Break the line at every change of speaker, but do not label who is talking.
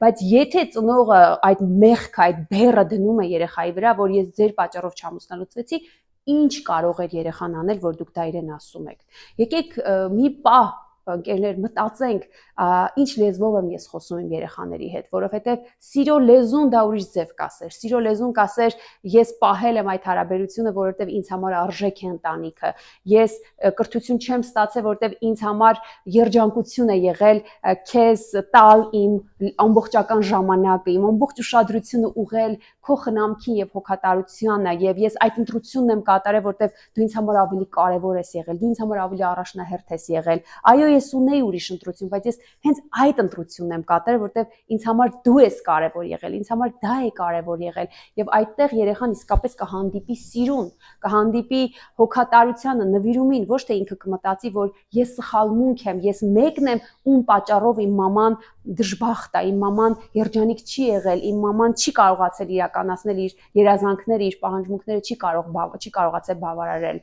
բայց եթե ծնողը այդ մեղքը, այդ բեռը դնում է երեխայի վրա, որ ես ձեր պատճառով չամուսնալուծվեցի, ինչ կարող էր երեխան անել, որ դուք դա իրեն ասում եք։ Եկեք մի պահ ընկերներ մտածենք, ինչ լեզվով եմ ես խոսում իմ երեխաների հետ, որովհետև սիրո լեզուն դա ուրիշ ձև կասեր, սիրո լեզուն կասեր ես պահել եմ այդ հարաբերությունը, որովհետև ինձ համար արժեք է ընտանիքը, ես կրթություն չեմ ստացել, որովհետև ինձ համար երջանկություն է եղել քեզ տալ իմ ամբողջական ժամանակը, իմ ամբողջ ուշադրությունը ուղղել քո խնամքին եւ հոգատարությանը, եւ ես այդ ընտրությունն եմ կատարել, որովհետև դու ինձ համար ավելի կարեւոր ես եղել, դու ինձ համար ավելի առաջնահերթ ես եղել։ Այո, ես ունեի ուրիշ ընտրություն, բայց ես հենց այդ ընտրությունն եմ կատարել, որովհետև ինձ համար դու ես կարևոր եղել, ինձ համար դա է կարևոր եղել, եւ այդտեղ երեխան իսկապես կհանդիպի սիրուն, կհանդիպի հոգատարությանը, նվիրումին, ոչ թե ինքը կմտածի, որ ես սխալմունք եմ, ես մեկն եմ, ում պատճառով իմ մաման դժբախտ է, իմ մաման երջանիկ չի եղել, իմ մաման չի կարողացել իրականացնել իր երազանքները, իր պահանջմունքները չի կարողացել բավարարել։